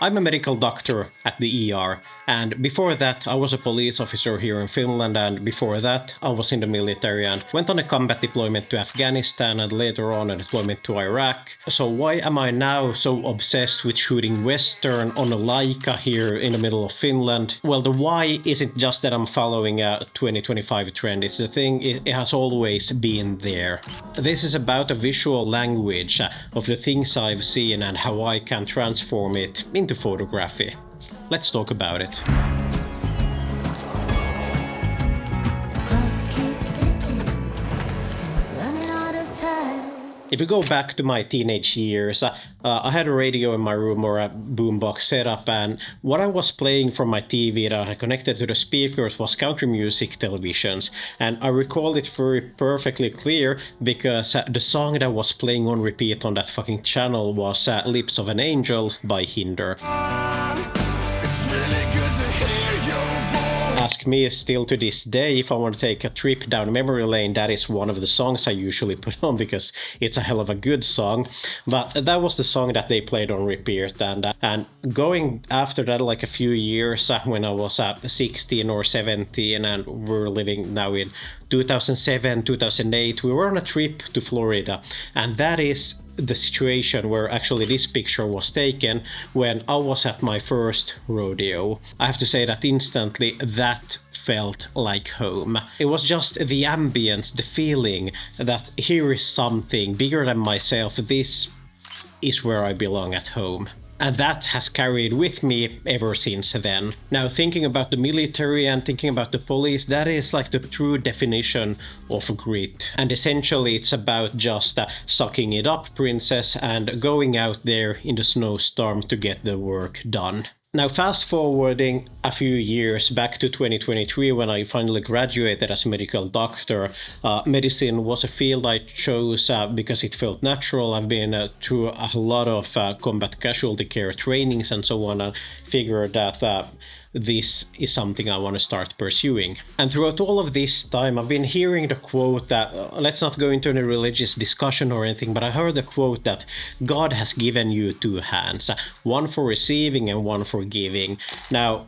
I'm a medical doctor at the ER, and before that I was a police officer here in Finland, and before that I was in the military and went on a combat deployment to Afghanistan and later on a deployment to Iraq. So why am I now so obsessed with shooting Western on a Leica here in the middle of Finland? Well, the why isn't just that I'm following a 2025 trend, it's the thing, it has always been there. This is about a visual language of the things I've seen and how I can transform it into photography. Let's talk about it. If you go back to my teenage years, I had a radio in my room or a boombox setup, and what I was playing from my TV that I had connected to the speakers was country music televisions. And I recall it very perfectly clear because the song that was playing on repeat on that fucking channel was Lips of an Angel by Hinder. It's really good to hear your voice. Ask me still to this day if I want to take a trip down memory lane, that is one of the songs I usually put on because it's a hell of a good song. But that was the song that they played on repeat, and going after that like a few years when I was 16 or 17 and we're living now in 2007, 2008, we were on a trip to Florida, and that is the situation where actually this picture was taken when I was at my first rodeo. I have to say that instantly that felt like home. It was just the ambience, the feeling that here is something bigger than myself, this is where I belong at home. And that has carried with me ever since then. Now, thinking about the military and thinking about the police, that is like the true definition of grit. And essentially it's about just sucking it up, princess, and going out there in the snowstorm to get the work done. Now, fast forwarding a few years back to 2023 when I finally graduated as a medical doctor, medicine was a field I chose because it felt natural. I've been through a lot of combat casualty care trainings and so on, and figured that this is something I want to start pursuing. And throughout all of this time, I've been hearing the quote that, let's not go into any religious discussion or anything, but I heard the quote that God has given you two hands, one for receiving and one for giving. Now,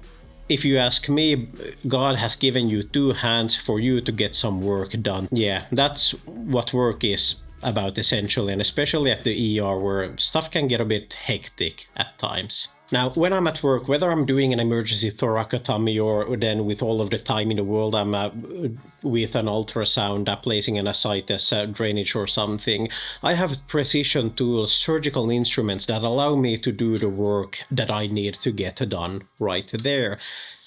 if you ask me, God has given you two hands for you to get some work done. Yeah, that's what work is about essentially, and especially at the ER where stuff can get a bit hectic at times. Now, when I'm at work, whether I'm doing an emergency thoracotomy or then with all of the time in the world I'm with an ultrasound, placing an ascites drainage or something, I have precision tools, surgical instruments that allow me to do the work that I need to get done right there.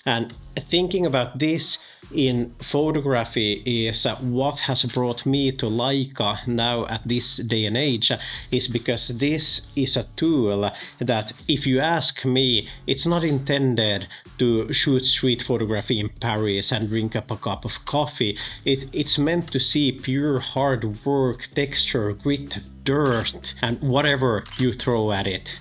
And thinking about this in photography is what has brought me to Leica now at this day and age, is because this is a tool that, if you ask me, it's not intended to shoot street photography in Paris and drink up a cup of coffee. It's meant to see pure hard work, texture, grit, dirt, and whatever you throw at it.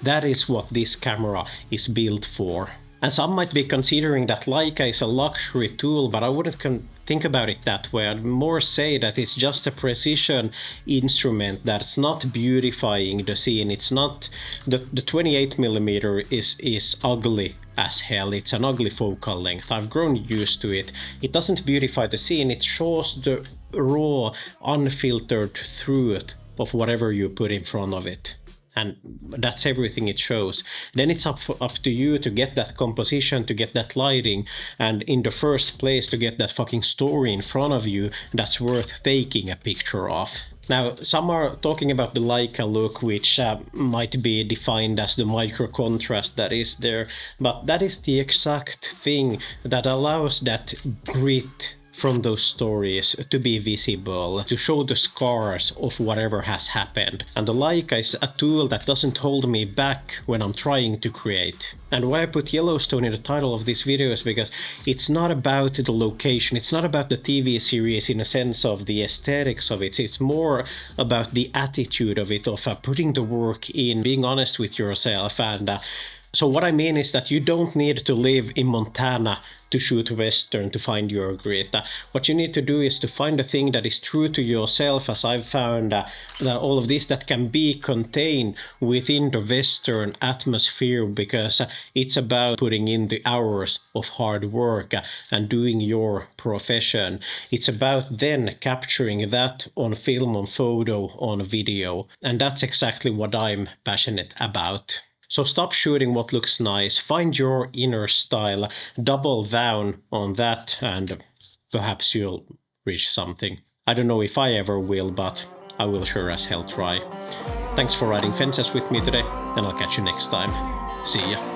That is what this camera is built for. And some might be considering that Leica is a luxury tool, but I wouldn't think about it that way. I'd more say that it's just a precision instrument that's not beautifying the scene. It's not, the 28mm is ugly as hell. It's an ugly focal length. I've grown used to it. It doesn't beautify the scene. It shows the raw, unfiltered truth of whatever you put in front of it. And that's everything it shows. Then it's up to you to get that composition, to get that lighting, and in the first place to get that fucking story in front of you that's worth taking a picture of. Now, some are talking about the Leica look, which might be defined as the micro contrast that is there, but that is the exact thing that allows that grit from those stories to be visible, to show the scars of whatever has happened. And the Leica is a tool that doesn't hold me back when I'm trying to create. And why I put Yellowstone in the title of this video is because it's not about the location, it's not about the TV series in a sense of the aesthetics of it, it's more about the attitude of it, of putting the work in, being honest with yourself. And so what I mean is that you don't need to live in Montana to shoot Western to find your grit. What you need to do is to find a thing that is true to yourself, as I've found that all of this that can be contained within the Western atmosphere, because it's about putting in the hours of hard work and doing your profession. It's about then capturing that on film, on photo, on video. And that's exactly what I'm passionate about. So stop shooting what looks nice, find your inner style, double down on that, and perhaps you'll reach something. I don't know if I ever will, but I will sure as hell try. Thanks for riding fences with me today, and I'll catch you next time. See ya.